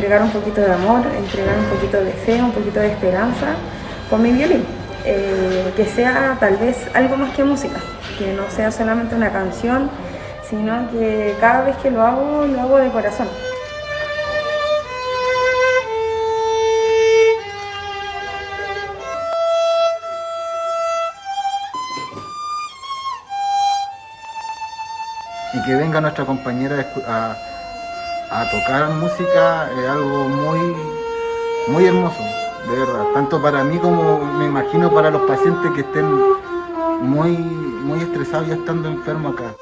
entregar un poquito de amor, entregar un poquito de fe, un poquito de esperanza con mi violín. Que sea tal vez algo más que música, que no sea solamente una canción, sino que cada vez que lo hago de corazón. Y que venga nuestra compañera a tocar música es algo muy hermoso, de verdad. Tanto para mí como me imagino para los pacientes que estén muy estresados ya estando enfermos acá.